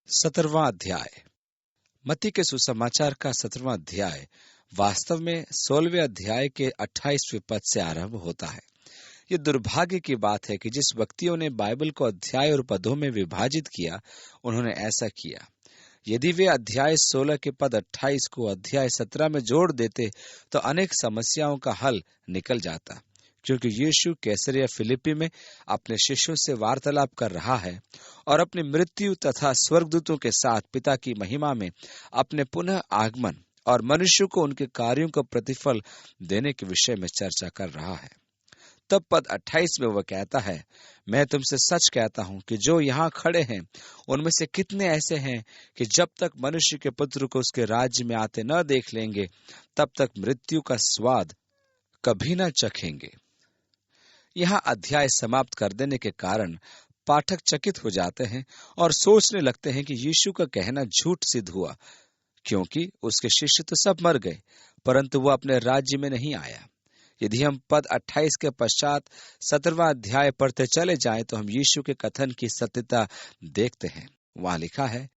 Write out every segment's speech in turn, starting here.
17वां अध्याय। मत्ती के सुसमाचार का 17वां अध्याय वास्तव में 16वें अध्याय के 28वें पद से आरंभ होता है। ये दुर्भाग्य की बात है कि जिस व्यक्तियों ने बाइबल को अध्याय और पदों में विभाजित किया, उन्होंने ऐसा किया। यदि वे अध्याय 16 के पद 28 को अध्याय 17 में जोड़ देते तो अनेक समस्याओं का हल निकल जाता। क्योंकि यीशु कैसरिया फिलिप्पी में अपने शिष्यों से वार्तालाप कर रहा है और अपनी मृत्यु तथा स्वर्गदूतों के साथ पिता की महिमा में अपने पुनः आगमन और मनुष्य को उनके कार्यों का प्रतिफल देने के विषय में चर्चा कर रहा है। तब पद 28 में वह कहता है, मैं तुमसे सच कहता हूं कि जो यहाँ खड़े हैं उनमें से कितने ऐसे हैं कि जब तक मनुष्य के पुत्र को उसके राज्य में आते न देख लेंगे, तब तक मृत्यु का स्वाद कभी न चखेंगे। यहाँ अध्याय समाप्त कर देने के कारण पाठक चकित हो जाते हैं और सोचने लगते हैं कि यीशु का कहना झूठ सिद्ध हुआ, क्योंकि उसके शिष्य तो सब मर गए, परंतु वह अपने राज्य में नहीं आया। यदि हम पद 28 के पश्चात 17वां अध्याय पढ़ते चले जाएं तो हम यीशु के कथन की सत्यता देखते हैं। वहां लिखा है,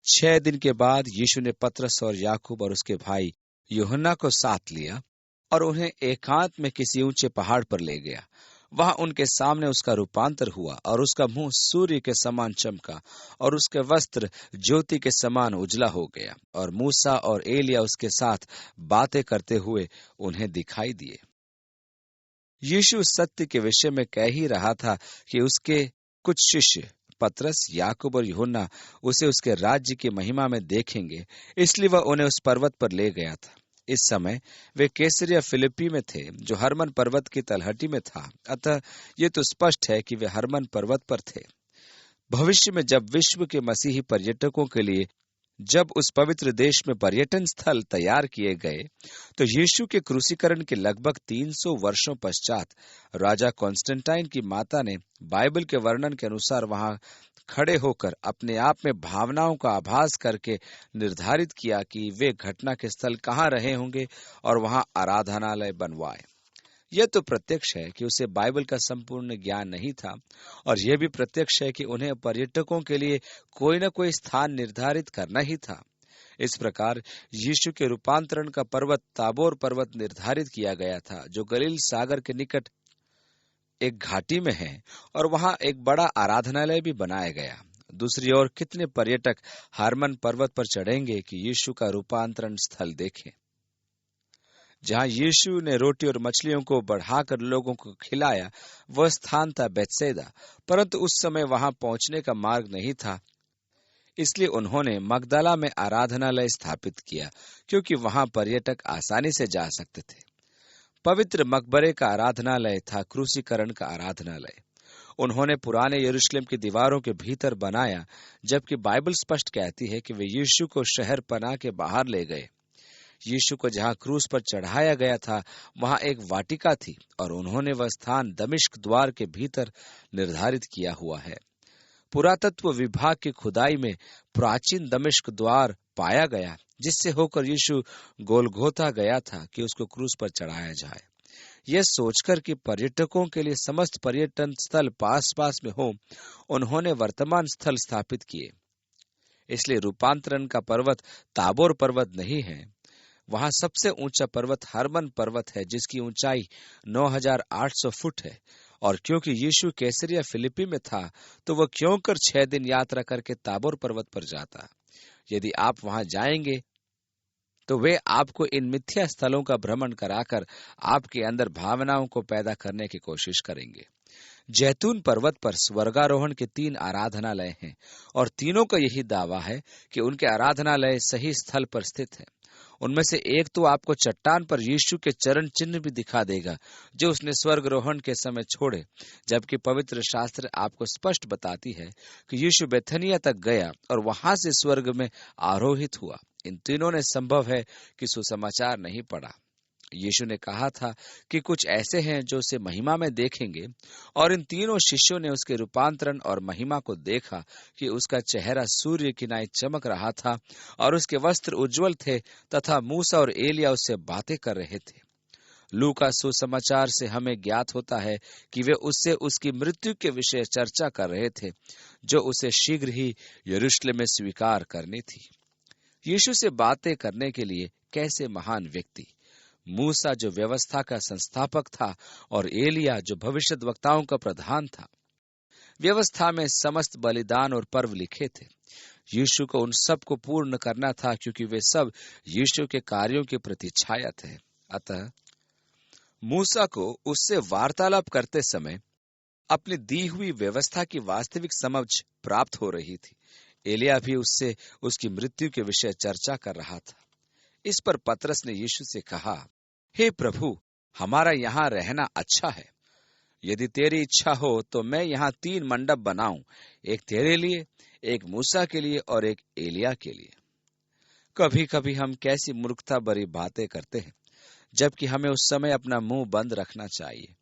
6 दिन के बाद यीशु ने पतरस और याकूब और उसके भाई यूहन्ना को साथ लिया और उन्हें एकांत में किसी ऊंचे पहाड़ पर ले गया। वहां उनके सामने उसका रूपांतर हुआ और उसका मुंह सूर्य के समान चमका और उसके वस्त्र ज्योति के समान उजला हो गया, और मूसा और एलिया उसके साथ बातें करते हुए उन्हें दिखाई दिए। यीशु सत्य के विषय में कह ही रहा था कि उसके कुछ शिष्य पतरस, याकूब और यूहन्ना उसे उसके राज्य की महिमा में देखेंगे, इसलिए वह उन्हें उस पर्वत पर ले गया था। इस समय वे कैसरिया फिलिप्पी में थे, जो हरमन पर्वत की तलहटी में था। अतः ये तो स्पष्ट है कि वे हरमन पर्वत पर थे। भविष्य में जब विश्व के मसीही पर्यटकों के लिए जब उस पवित्र देश में पर्यटन स्थल तैयार किए गए, तो यीशु के क्रूसीकरण के लगभग 300 वर्षों पश्चात राजा कॉन्स्टेंटाइन की माता ने बाइबल के वर्णन के अनुसार वहां खड़े होकर अपने आप में भावनाओं का आभास करके निर्धारित किया कि वे घटना के स्थल कहाँ रहे होंगे और वहां आराधनालय बनवाए। यह तो प्रत्यक्ष है कि उसे बाइबल का संपूर्ण ज्ञान नहीं था, और यह भी प्रत्यक्ष है कि उन्हें पर्यटकों के लिए कोई न कोई स्थान निर्धारित करना ही था। इस प्रकार यीशु के रूपांतरण का पर्वत ताबोर पर्वत निर्धारित किया गया था, जो गलील सागर के निकट एक घाटी में है, और वहां एक बड़ा आराधनालय भी बनाया गया। दूसरी ओर कितने पर्यटक हरमन पर्वत पर चढ़ेंगे कि यीशु का रूपांतरण स्थल देखें। जहां यीशु ने रोटी और मछलियों को बढ़ाकर लोगों को खिलाया, वह स्थान था बेतसैदा, परंतु उस समय वहां पहुंचने का मार्ग नहीं था। इसलिए उन्होंने मगदला में आराधनालय स्थापित किया, क्योंकि वहां पर्यटक आसानी से जा सकते थे। पवित्र मकबरे का आराधनालय था क्रूसीकरण का आराधनालय। उन्होंने पुराने यरूशलेम की दीवारों के भीतर बनाया, जबकि बाइबल स्पष्ट कहती है कि वे यीशु को शहर पनाह के बाहर ले गए। यीशु को जहां क्रूस पर चढ़ाया गया था, वहां एक वाटिका थी, और उन्होंने वह स्थान दमिश्क द्वार के भीतर निर्धारित किया हुआ है। पुरातत्व विभाग की खुदाई में प्राचीन दमिश्क द्वार पाया गया, जिससे होकर यीशु गोलगोथा गया था कि उसको क्रूस पर चढ़ाया जाए। यह सोचकर कि पर्यटकों के लिए समस्त पर्यटन स्थल पास पास में हो, उन्होंने वर्तमान स्थल स्थापित किए। इसलिए रूपांतरण का पर्वत ताबोर पर्वत नहीं है। वहां सबसे ऊंचा पर्वत हरमन पर्वत है, जिसकी ऊंचाई 9,800 फुट है। और क्योंकि यीशु कैसरिया फिलिप्पी में था, तो वह क्यों कर 6 दिन यात्रा करके ताबोर पर्वत पर जाता। यदि आप वहां जाएंगे तो वे आपको इन मिथ्या स्थलों का भ्रमण कराकर आपके अंदर भावनाओं को पैदा करने की कोशिश करेंगे। जैतून पर्वत पर स्वर्गारोहण के 3 आराधनालय हैं, और तीनों का यही दावा है कि उनके आराधनालय सही स्थल पर स्थित है। उनमें से एक तो आपको चट्टान पर यीशु के चरण चिन्ह भी दिखा देगा, जो उसने स्वर्गारोहण के समय छोड़े, जबकि पवित्र शास्त्र आपको स्पष्ट बताती है कि यीशु बेथनिया तक गया और वहां से स्वर्ग में आरोहित हुआ। इन तीनों ने संभव है कि सुसमाचार नहीं पढ़ा। यीशु ने कहा था कि कुछ ऐसे हैं जो उसे महिमा में देखेंगे, और इन तीनों शिष्यों ने उसके रूपांतरण और महिमा को देखा कि उसका चेहरा सूर्य की नाई चमक रहा था और उसके वस्त्र उज्जवल थे, तथा मूसा और एलिया उससे बातें कर रहे थे। लूका सुसमाचार से हमें ज्ञात होता है कि वे उससे उसकी मृत्यु के विषय चर्चा कर रहे थे, जो उसे शीघ्र ही यरूशलेम में स्वीकार करनी थी। यीशु से बातें करने के लिए कैसे महान व्यक्ति, मूसा जो व्यवस्था का संस्थापक था और एलिया जो भविष्यद्वक्ताओं का प्रधान था। व्यवस्था में समस्त बलिदान और पर्व लिखे थे। यीशु को उन सब को पूर्ण करना था, क्योंकि वे सब यीशु के कार्यों की प्रतिछाया थे। अतः मूसा को उससे वार्तालाप करते समय अपनी दी हुई व्यवस्था की वास्तविक समझ प्राप्त हो रही थी। एलिया भी उससे उसकी मृत्यु के विषय चर्चा कर रहा था। इस पर पतरस ने यीशु से कहा, हे प्रभु, हमारा यहाँ रहना अच्छा है। यदि तेरी इच्छा हो तो मैं यहाँ 3 मंडप बनाऊं, एक तेरे लिए, एक मूसा के लिए और एक एलिया के लिए। कभी कभी हम कैसी मूर्खता भरी बातें करते हैं, जबकि हमें उस समय अपना मुंह बंद रखना चाहिए।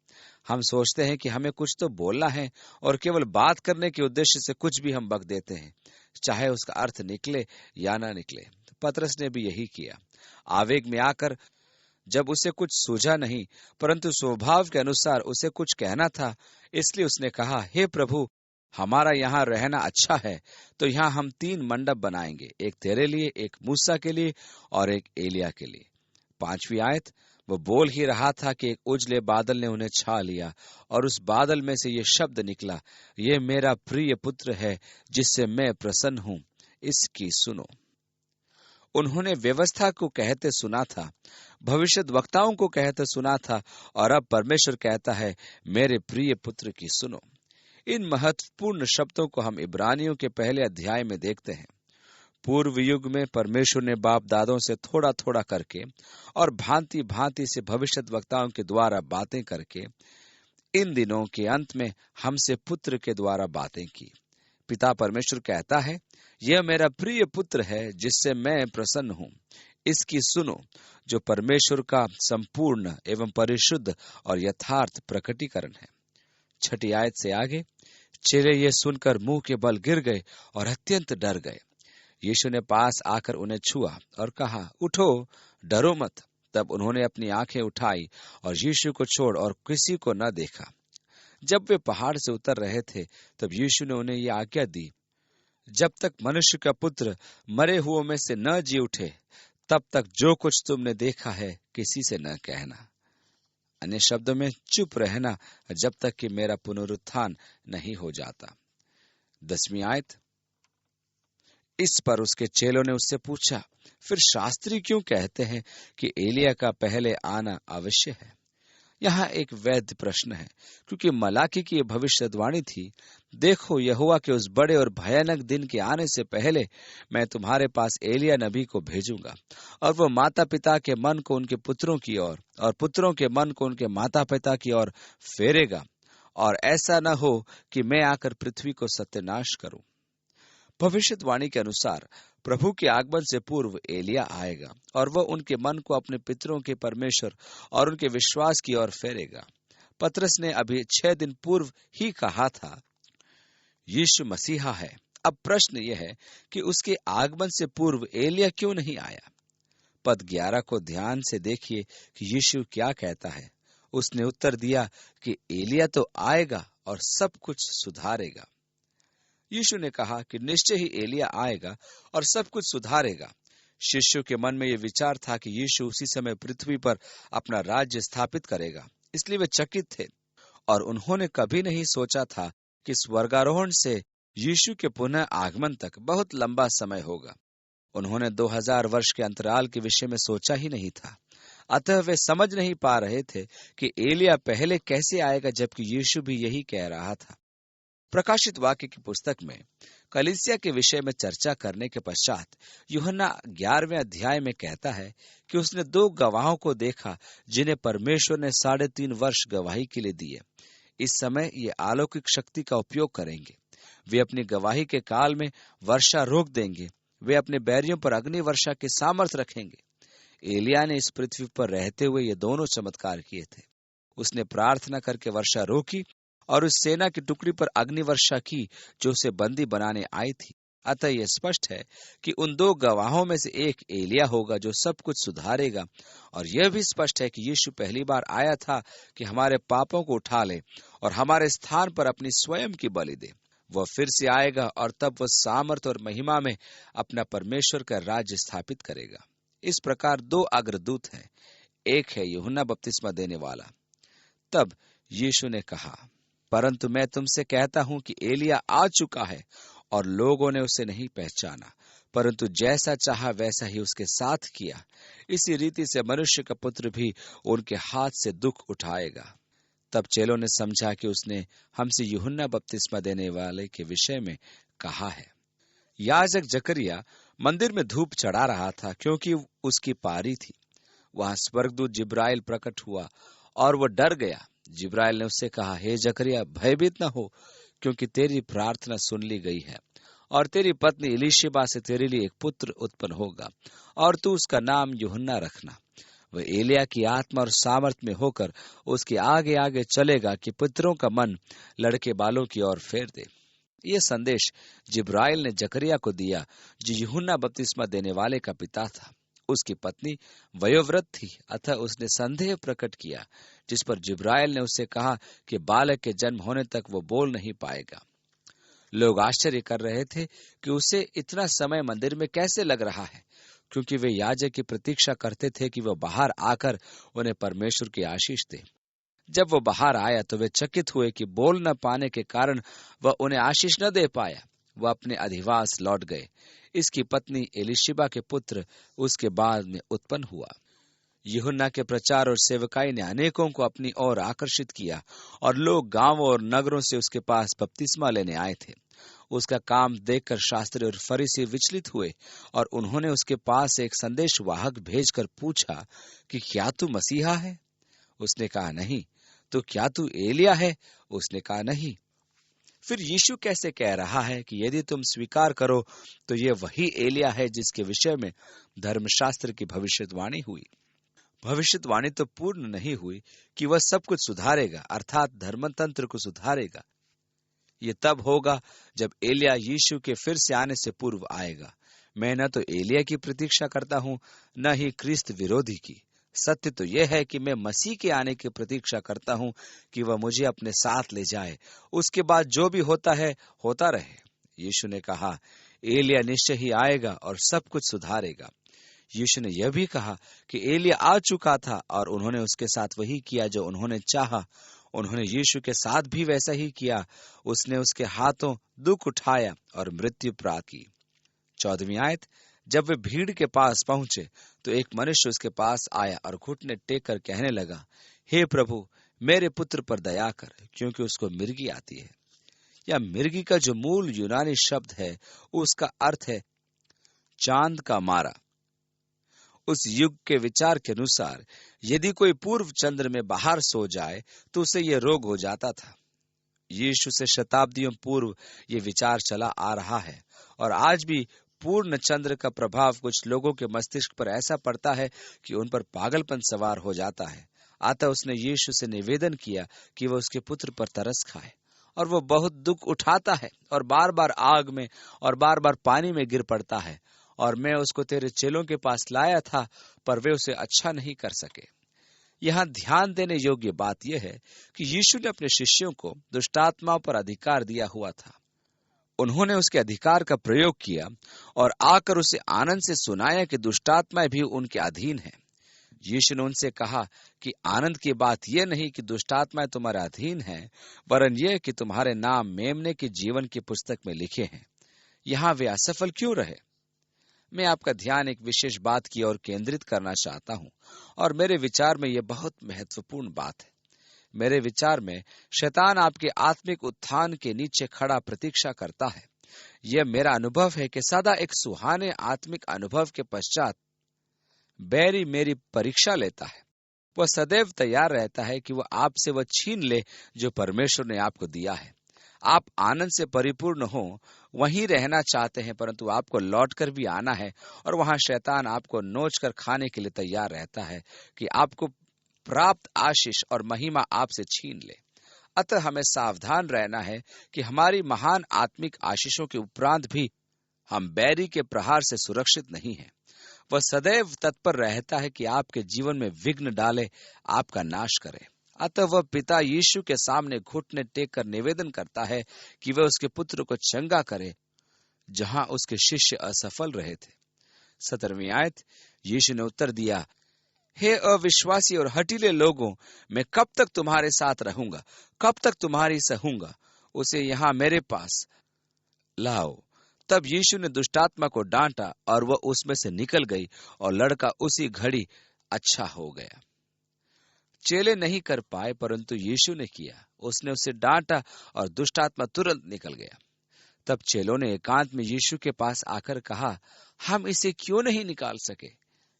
हम सोचते हैं कि हमें कुछ तो बोलना है और केवल बात करने के उद्देश्य से कुछ भी हम बक देते हैं, चाहे उसका अर्थ निकले या ना निकले। पतरस ने भी यही किया। आवेग में आकर जब उसे कुछ सूझा नहीं, परंतु स्वभाव के अनुसार उसे कुछ कहना था, इसलिए उसने कहा, हे प्रभु, हमारा यहाँ रहना अच्छा है, तो यहाँ हम 3 मंडप बनाएंगे, एक तेरे लिए, एक मूसा के लिए और एक एलिया के लिए। 5वीं आयत, वो बोल ही रहा था कि एक उजले बादल ने उन्हें छा लिया और उस बादल में से ये शब्द निकला, ये मेरा प्रिय पुत्र है जिससे मैं प्रसन्न हूं, इसकी सुनो। उन्होंने व्यवस्था को कहते सुना था, भविष्यद्वक्ताओं को कहते सुना था, और अब परमेश्वर कहता है, मेरे प्रिय पुत्र की सुनो। इन महत्वपूर्ण शब्दों को हम इब्रानियों के पहले अध्याय में देखते हैं। पूर्व युग में परमेश्वर ने बाप दादों से थोड़ा थोड़ा करके और भांति भांति से भविष्यद्वक्ताओं के द्वारा बातें करके इन दिनों के अंत में हमसे पुत्र के द्वारा बातें की। पिता परमेश्वर कहता है, यह मेरा प्रिय पुत्र है जिससे मैं प्रसन्न हूं, इसकी सुनो, जो परमेश्वर का संपूर्ण एवं परिशुद्ध और यथार्थ प्रकटीकरण है। 6ठी आयत से आगे, चेले ये सुनकर मुंह के बल गिर गए और अत्यंत डर गए। यीशु ने पास आकर उन्हें छुआ और कहा, उठो, डरो मत। तब उन्होंने अपनी आंखें उठाई और यीशु को छोड़ और किसी को न देखा। जब वे पहाड़ से उतर रहे थे, तब यीशु ने उन्हें यह आज्ञा दी, जब तक मनुष्य का पुत्र मरे हुओं में से न जी उठे, तब तक जो कुछ तुमने देखा है किसी से न कहना। अन्य शब्दों में, चुप रहना जब तक कि मेरा पुनरुत्थान नहीं हो जाता। 10वीं आयत, इस पर उसके चेलों ने उससे पूछा, फिर शास्त्री क्यों कहते हैं कि एलिया का पहले आना अवश्य है? यहाँ एक वैध प्रश्न है, क्योंकि मलाकी की यह भविष्यवाणी थी, देखो, यहोवा के उस बड़े और भयानक दिन के आने से पहले मैं तुम्हारे पास एलिया नबी को भेजूंगा, और वो माता पिता के मन को उनके पुत्रों की ओर और पुत्रों के मन को उनके माता पिता की ओर फेरेगा, और ऐसा न हो कि मैं आकर पृथ्वी को सत्यानाश करूं। भविष्यवाणी के अनुसार प्रभु के आगमन से पूर्व एलिया आएगा और वह उनके मन को अपने पितरों के परमेश्वर और उनके विश्वास की ओर फेरेगा। पतरस ने अभी 6 दिन पूर्व ही कहा था, यीशु मसीहा है। अब प्रश्न यह है कि उसके आगमन से पूर्व एलिया क्यों नहीं आया? पद 11 को ध्यान से देखिए कि यीशु क्या कहता है। उसने उत्तर दिया कि एलिया तो आएगा और सब कुछ सुधारेगा। यीशु ने कहा कि निश्चय ही एलिया आएगा और सब कुछ सुधारेगा। शिष्यों के मन में यह विचार था कि यीशु उसी समय पृथ्वी पर अपना राज्य स्थापित करेगा, इसलिए वे चकित थे और उन्होंने कभी नहीं सोचा था कि स्वर्गारोहण से यीशु के पुनः आगमन तक बहुत लंबा समय होगा। उन्होंने 2000 वर्ष के अंतराल के विषय में सोचा ही नहीं था। अतः वे समझ नहीं पा रहे थे कि एलिया पहले कैसे आएगा, जबकि यीशु भी यही कह रहा था। प्रकाशित वाक्य की पुस्तक में कलीसिया के विषय में चर्चा करने के पश्चात यूहन्ना 11वें अध्याय में कहता है कि उसने 2 गवाहों को देखा, जिन्हें परमेश्वर ने 3.5 वर्ष गवाही के लिए दिए। इस समय ये अलौकिक शक्ति का उपयोग करेंगे। वे अपनी गवाही के काल में वर्षा रोक देंगे। वे अपने बैरियों पर अग्नि वर्षा के सामर्थ रखेंगे। एलिया ने इस पृथ्वी पर रहते हुए ये दोनों चमत्कार किए थे। उसने प्रार्थना करके वर्षा रोकी और उस सेना की टुकड़ी पर अग्नि वर्षा की जो उसे बंदी बनाने आई थी। अतः यह स्पष्ट है कि उन दो गवाहों में से एक एलिया होगा जो सब कुछ सुधारेगा, और यह भी स्पष्ट है कि यीशु पहली बार आया था कि हमारे पापों को उठा ले और हमारे स्थान पर अपनी स्वयं की बलि दे। वह फिर से आएगा और तब वह सामर्थ और महिमा में अपना परमेश्वर का राज्य स्थापित करेगा। इस प्रकार दो अग्रदूत हैं, एक है यूहन्ना बपतिस्मा देने वाला। तब यीशु ने कहा, परंतु मैं तुमसे कहता हूं कि एलिया आ चुका है और लोगों ने उसे नहीं पहचाना, परंतु जैसा चाहा वैसा ही उसके साथ किया। इसी रीति से मनुष्य का पुत्र भी उनके हाथ से दुख उठाएगा। तब चेलों ने समझा कि उसने हमसे यूहन्ना बपतिस्मा देने वाले के विषय में कहा है। याजक जकरिया मंदिर में धूप चढ़ा रहा था, क्योंकि उसकी पारी थी। वहां स्वर्गदूत जिब्राइल प्रकट हुआ और वह डर गया। जिब्राइल ने उससे कहा, हे जकरिया, भयभीत न हो, क्योंकि तेरी प्रार्थना सुन ली गई है, और तेरी पत्नी इलीशिबा से तेरे लिए एक पुत्र उत्पन्न होगा, और तू उसका नाम यूहन्ना रखना। वह एलिया की आत्मा और सामर्थ में होकर उसके आगे आगे चलेगा कि पितरों का मन लड़के बालों की ओर फेर दे। यह संदेश जिब्राइल ने जकरिया को दिया, जो यूहन्ना बपतिस्मा देने वाले का पिता था। उसकी पत्नी वयोवृद्ध थी, अतः उसने संदेह प्रकट किया, जिस पर जिब्राइल ने उससे कहा कि बालक के जन्म होने तक वो बोल नहीं पाएगा। लोग आश्चर्य कर रहे थे कि उसे इतना समय मंदिर में कैसे लग रहा है, क्योंकि वे याजक की प्रतीक्षा करते थे कि वह बाहर आकर उन्हें परमेश्वर की आशीष दे। जब वो बाहर आया तो वे चकित हुए कि बोल न पाने के कारण वह उन्हें आशीष न दे पाया। वह अपने अधिवास लौट गए। इसकी पत्नी एलीशिबा के पुत्र उसके बाद में उत्पन्न हुआ। यूहन्ना के प्रचार और सेवकाई ने अनेकों को अपनी ओर आकर्षित किया, और लोग गांवों और नगरों से उसके पास बपतिस्मा लेने आए थे। उसका काम देखकर शास्त्री और फरीसी विचलित हुए, और उन्होंने उसके पास एक संदेशवाहक भेजकर पूछा कि क्या तू मसीहा है? उसने कहा, नहीं। तो क्या तू एलिया है? उसने कहा, नहीं। फिर यीशु कैसे कह रहा है कि यदि तुम स्वीकार करो तो ये वही एलिया है जिसके विषय में धर्मशास्त्र की भविष्यवाणी हुई। भविष्यवाणी तो पूर्ण नहीं हुई कि वह सब कुछ सुधारेगा, अर्थात धर्मतंत्र को सुधारेगा। ये तब होगा जब एलिया यीशु के फिर से आने से पूर्व आएगा। मैं न तो एलिया की प्रतीक्षा करता हूं, न ही क्रिस्त विरोधी की। सत्य तो यह है कि मैं मसीह के आने की प्रतीक्षा करता हूं कि वह मुझे अपने साथ ले जाए। उसके बाद जो भी होता है होता रहे। यीशु ने कहा, एलिया निश्चय ही आएगा और सब कुछ सुधारेगा। यीशु ने यह भी कहा कि एलिया आ चुका था और उन्होंने उसके साथ वही किया जो उन्होंने चाहा। उन्होंने यीशु के साथ भी वैसा ही किया। उसने उसके हाथों दुख उठाया और मृत्यु प्राप्त की। 14वीं आयत, जब वे भीड़ के पास पहुंचे तो एक मनुष्य उसके पास आया और घुटने टेक कर कहने लगा, हे प्रभु, मेरे पुत्र पर दया कर, क्योंकि उसको मिर्गी आती है। या मिर्गी का जो मूल यूनानी शब्द है उसका अर्थ है चांद का मारा। उस युग के विचार के अनुसार यदि कोई पूर्व चंद्र में बाहर सो जाए तो उसे यह रोग हो जाता था। यीशु से शताब्दियों पूर्व ये विचार चला आ रहा है, और आज भी पूर्ण चंद्र का प्रभाव कुछ लोगों के मस्तिष्क पर ऐसा पड़ता है कि उन पर पागलपन सवार हो जाता है। अतः उसने यीशु से निवेदन किया कि वह उसके पुत्र पर तरस खाए, और वह बहुत दुख उठाता है और बार बार आग में और बार बार पानी में गिर पड़ता है, और मैं उसको तेरे चेलों के पास लाया था, पर वे उसे अच्छा नहीं कर सके। यहाँ ध्यान देने योग्य बात यह है कि यीशु ने अपने शिष्यों को दुष्टात्माओं पर अधिकार दिया हुआ था। उन्होंने उसके अधिकार का प्रयोग किया और आकर उसे आनंद से सुनाया कि दुष्टात्माएं भी उनके अधीन हैं। यीशु ने उनसे कहा कि आनंद की बात यह नहीं कि दुष्टात्माएं तुम्हारे अधीन हैं, वरन यह कि तुम्हारे नाम मेमने के जीवन की पुस्तक में लिखे हैं। यहाँ वे असफल क्यों रहे? मैं आपका ध्यान एक विशेष बात की ओर केंद्रित करना चाहता हूं, और मेरे विचार में यह बहुत महत्वपूर्ण बात है। मेरे विचार में शैतान आपके आत्मिक उत्थान के नीचे खड़ा प्रतीक्षा करता है। यह मेरा अनुभव है कि सदा एक सुहाने आत्मिक अनुभव के पश्चात बैरी मेरी परीक्षा लेता है। वह सदैव तैयार रहता है कि वह आपसे वह छीन ले जो परमेश्वर ने आपको दिया है। आप आनंद से परिपूर्ण हो, वहीं रहना चाहते हैं, परंतु आपको लौटकर भी आना है, और वहां शैतान आपको नोचकर खाने के लिए तैयार रहता है कि आपको प्राप्त आशीष और महिमा आपसे छीन ले। अतः हमें सावधान रहना है कि हमारी महान आत्मिक आशीषों के उपरांत भी हम बैरी के प्रहार से सुरक्षित नहीं हैं। वह सदैव तत्पर रहता है कि आपके जीवन में विघ्न डाले, आपका नाश करे। अतः वह पिता यीशु के सामने घुटने टेक कर निवेदन करता है कि वह उसके पुत्र को चंगा करे, जहां उसके शिष्य असफल रहे थे। 17वीं आयत, यीशु ने उत्तर दिया, हे अविश्वासी और हठीले लोगों, मैं कब तक तुम्हारे साथ रहूंगा, कब तक तुम्हारी सहूंगा? उसे यहाँ मेरे पास लाओ। तब यीशु ने दुष्टात्मा को डांटा और वह उसमें से निकल गई और लड़का उसी घड़ी अच्छा हो गया। चेले नहीं कर पाए, परंतु यीशु ने किया। उसने उसे डांटा और दुष्टात्मा तुरंत निकल गया। तब चेलों ने एकांत में यीशु के पास आकर कहा, हम इसे क्यों नहीं निकाल सके?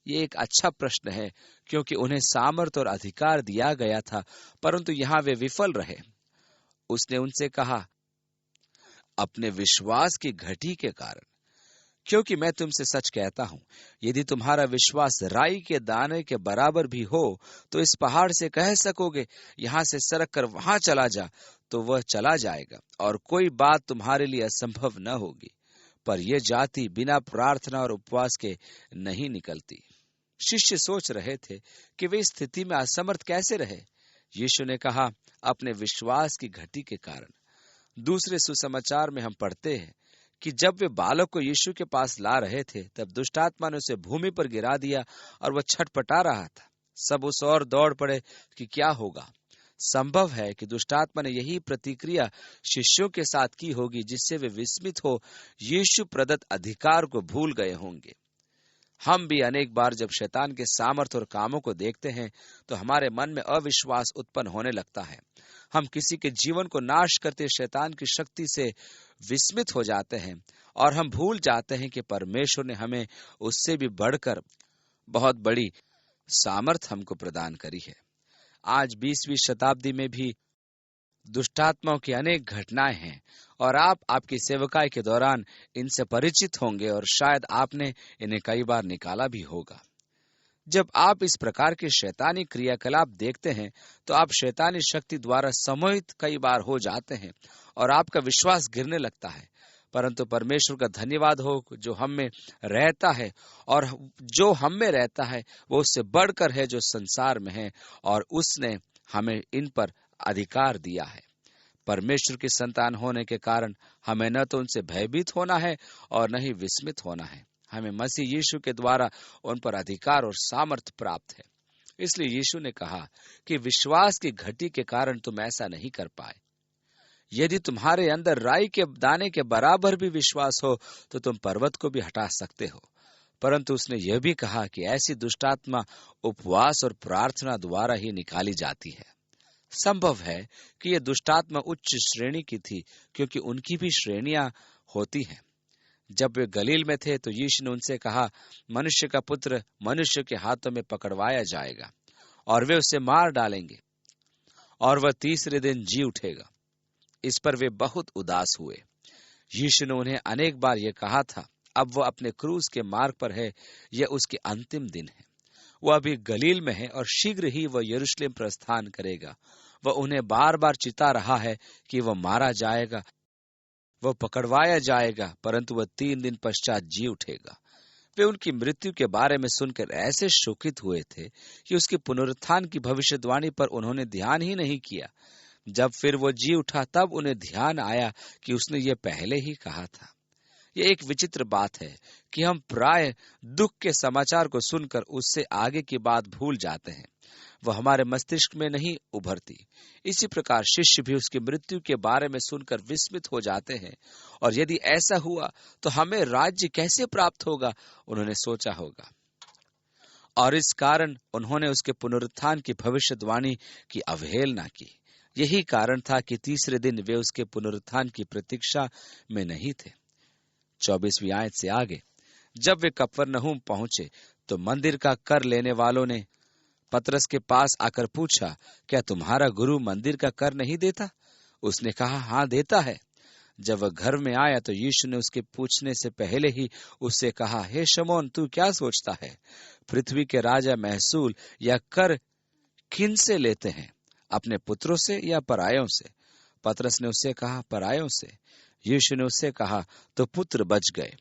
ये एक अच्छा प्रश्न है, क्योंकि उन्हें सामर्थ और अधिकार दिया गया था, परंतु यहाँ वे विफल रहे। उसने उनसे कहा, अपने विश्वास की घटी के कारण, क्योंकि मैं तुमसे सच कहता हूं, यदि तुम्हारा विश्वास राई के दाने के बराबर भी हो, तो इस पहाड़ से कह सकोगे, यहां से सरक कर वहां चला जा, तो वह चला जाएगा, और कोई बात तुम्हारे लिए असंभव न होगी। पर यह जाति बिना प्रार्थना और उपवास के नहीं निकलती। शिष्य सोच रहे थे कि वे इस स्थिति में असमर्थ कैसे रहे। यीशु ने कहा, अपने विश्वास की घटी के कारण। दूसरे सुसमाचार में हम पढ़ते हैं कि जब वे बालक को यीशु के पास ला रहे थे, तब दुष्टात्मा ने उसे भूमि पर गिरा दिया और वह छटपटा रहा था। सब उस ओर दौड़ पड़े कि क्या होगा। संभव है कि दुष्टात्मा ने यही प्रतिक्रिया शिष्यों के साथ की होगी, जिससे वे विस्मित हो यीशु प्रदत्त अधिकार को भूल गए होंगे। हम भी अनेक बार जब शैतान के सामर्थ और कामों को देखते हैं, तो हमारे मन में अविश्वास उत्पन्न होने लगता है। हम किसी के जीवन को नाश करते शैतान की शक्ति से विस्मित हो जाते हैं, और हम भूल जाते हैं कि परमेश्वर ने हमें उससे भी बढ़कर बहुत बड़ी सामर्थ हमको प्रदान करी है। आज 20वीं शताब्दी में भी दुष्टात्माओं की अनेक घटनाएं हैं, और आप आपकी सेवकाई के दौरान इनसे परिचित होंगे, और शायद आपने इन्हें कई बार निकाला भी होगा। जब आप इस प्रकार के शैतानी क्रियाकलाप देखते हैं, तो आप शैतानी शक्ति द्वारा सम्मोहित कई बार हो जाते हैं और आपका विश्वास गिरने लगता है। परंतु परमेश्वर का धन्यवाद हो जो हम में रहता है, और जो हम में रहता है वो उससे बढ़कर है जो संसार में है, और उसने हमें इन पर अधिकार दिया है। परमेश्वर की संतान होने के कारण हमें न तो उनसे भयभीत होना है और न ही विस्मित होना है। हमें मसीह यीशु के द्वारा उन पर अधिकार और सामर्थ प्राप्त है। इसलिए यीशु ने कहा कि विश्वास की घटी के कारण तुम ऐसा नहीं कर पाए। यदि तुम्हारे अंदर राई के दाने के बराबर भी विश्वास हो, तो तुम पर्वत को भी हटा सकते हो। परंतु उसने यह भी कहा कि ऐसी दुष्टात्मा उपवास और प्रार्थना द्वारा ही निकाली जाती है। संभव है कि यह दुष्टात्मा उच्च श्रेणी की थी, क्योंकि उनकी भी श्रेणियां होती हैं। जब वे गलील में थे, तो यीशु ने उनसे कहा, मनुष्य का पुत्र मनुष्य के हाथों में पकड़वाया जाएगा, और वे उसे मार डालेंगे, और वह तीसरे दिन जी उठेगा। इस पर वे बहुत उदास हुए। यीशु ने उन्हें अनेक बार यह कहा था। अब वह अपने क्रूस के मार्ग पर है। यह उसके अंतिम दिन है। वह अभी गलील में है और शीघ्र ही वह यरूशलेम प्रस्थान करेगा। वह उन्हें बार बार चिता रहा है कि वह मारा जाएगा, वह पकड़वाया जाएगा, परंतु वह 3 दिन पश्चात जी उठेगा। वे उनकी मृत्यु के बारे में सुनकर ऐसे शोकित हुए थे कि उसके पुनरुत्थान की भविष्यवाणी पर उन्होंने ध्यान ही नहीं किया। जब फिर वो जी उठा, तब उन्हें ध्यान आया कि उसने ये पहले ही कहा था। यह एक विचित्र बात है कि हम प्राय दुख के समाचार को सुनकर उससे आगे की बात भूल जाते हैं। वह हमारे मस्तिष्क में नहीं उभरती। इसी प्रकार शिष्य भी उसकी मृत्यु के बारे में सुनकर विस्मित हो जाते हैं, और यदि ऐसा हुआ तो हमें राज्य कैसे प्राप्त होगा, उन्होंने सोचा होगा। और इस कारण उन्होंने उसके पुनरुत्थान की भविष्यवाणी की अवहेलना की। यही कारण था कि तीसरे दिन वे उसके पुनरुत्थान की प्रतीक्षा में नहीं थे। 24वीं आयत से आगे, जब वे कफरनहूम पहुंचे, तो मंदिर का कर लेने वालों ने पतरस के पास आकर पूछा, क्या तुम्हारा गुरु मंदिर का कर नहीं देता? उसने कहा, हाँ, देता है। जब वह घर में आया, तो यीशु ने उसके पूछने से पहले ही उससे कहा, हे शमौन, तू क्या सोचता है? पृथ्वी के राजा महसूल या कर किन से लेते हैं, अपने पुत्रों से या परायों से? पतरस ने उससे कहा, परायों से। यीशु ने उससे कहा, तो पुत्र बच गए।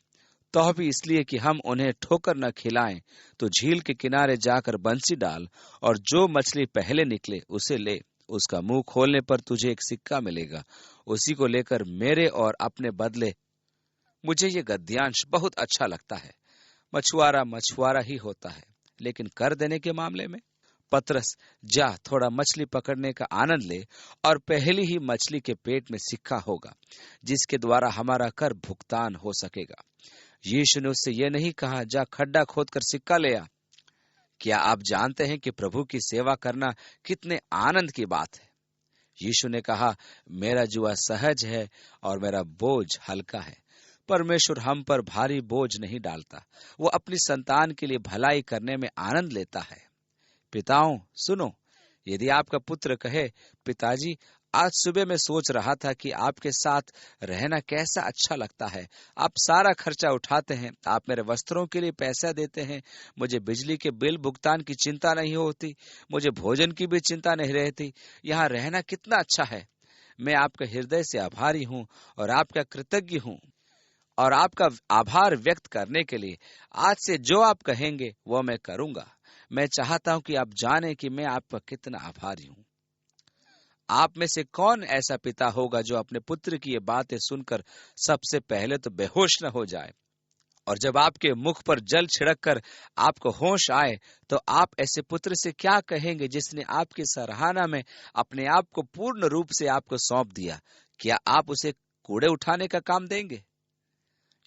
तो भी इसलिए कि हम उन्हें ठोकर न खिलाएं, तो झील के किनारे जाकर बंसी डाल और जो मछली पहले निकले उसे ले। उसका मुंह खोलने पर तुझे एक सिक्का मिलेगा, उसी को लेकर मेरे और अपने बदले। मुझे ये गद्यांश बहुत अच्छा लगता है। मछुआरा मछुआरा ही होता है, लेकिन कर देने के मामले में, पतरस, जा थोड़ा मछली पकड़ने का आनंद ले, और पहली ही मछली के पेट में सिक्का होगा जिसके द्वारा हमारा कर भुगतान हो सकेगा। यीशु ने उससे यह नहीं कहा, जा खड्डा खोदकर सिक्का ले आ। क्या आप जानते हैं कि प्रभु की सेवा करना कितने आनंद की बात है? यीशु ने कहा, मेरा जुआ सहज है और मेरा बोझ हल्का है। परमेश्वर हम पर भारी बोझ नहीं डालता, वो अपनी संतान के लिए भलाई करने में आनंद लेता है। पिताओं सुनो, यदि आपका पुत्र कहे, पिताजी आज सुबह मैं सोच रहा था कि आपके साथ रहना कैसा अच्छा लगता है, आप सारा खर्चा उठाते हैं, आप मेरे वस्त्रों के लिए पैसा देते हैं, मुझे बिजली के बिल भुगतान की चिंता नहीं होती, मुझे भोजन की भी चिंता नहीं रहती, यहाँ रहना कितना अच्छा है। मैं आपके हृदय से आभारी हूँ और आपका कृतज्ञ हूँ, और आपका आभार व्यक्त करने के लिए आज से जो आप कहेंगे वो मैं करूंगा। मैं चाहता हूं कि आप जानें कि मैं आपका कितना आभारी हूं। आप में से कौन ऐसा पिता होगा जो अपने पुत्र की ये बातें सुनकर सबसे पहले तो बेहोश न हो जाए, और जब आपके मुख पर जल छिड़क कर आपको होश आए तो आप ऐसे पुत्र से क्या कहेंगे जिसने आपकी सराहना में अपने आप को पूर्ण रूप से आपको सौंप दिया? क्या आप उसे कूड़े उठाने का काम देंगे?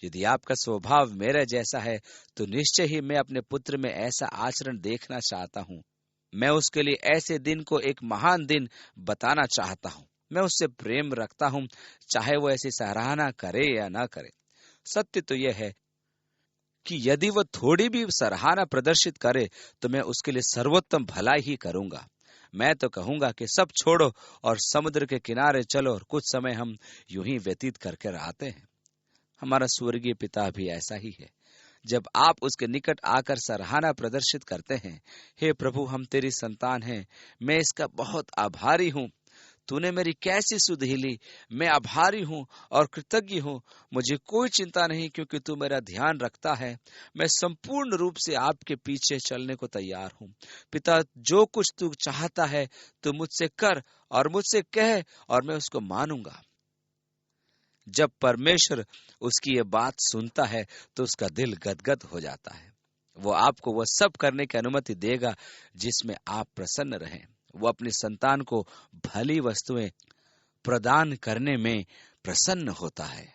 यदि आपका स्वभाव मेरे जैसा है तो निश्चय ही मैं अपने पुत्र में ऐसा आचरण देखना चाहता हूँ। मैं उसके लिए ऐसे दिन को एक महान दिन बताना चाहता हूँ। मैं उससे प्रेम रखता हूँ, चाहे वो ऐसी सराहना करे या ना करे। सत्य तो यह है कि यदि वो थोड़ी भी सराहना प्रदर्शित करे तो मैं उसके लिए सर्वोत्तम भलाई ही करूंगा। मैं तो कहूंगा कि सब छोड़ो और समुद्र के किनारे चलो और कुछ समय हम यूं ही व्यतीत करके आते हैं। हमारा स्वर्गीय पिता भी ऐसा ही है। जब आप उसके निकट आकर सराहना प्रदर्शित करते हैं, हे प्रभु हम तेरी संतान हैं, मैं इसका बहुत आभारी हूँ, तूने मेरी कैसी सुधि ली, मैं आभारी हूँ और कृतज्ञ हूँ। मुझे कोई चिंता नहीं क्योंकि तू मेरा ध्यान रखता है। मैं संपूर्ण रूप से आपके पीछे चलने को तैयार हूँ। पिता, जो कुछ तू चाहता है तू मुझसे कर और मुझसे कह और मैं उसको मानूंगा। जब परमेश्वर उसकी ये बात सुनता है तो उसका दिल गदगद हो जाता है। वो आपको वह सब करने की अनुमति देगा जिसमें आप प्रसन्न रहें। वो अपनी संतान को भली वस्तुएं प्रदान करने में प्रसन्न होता है।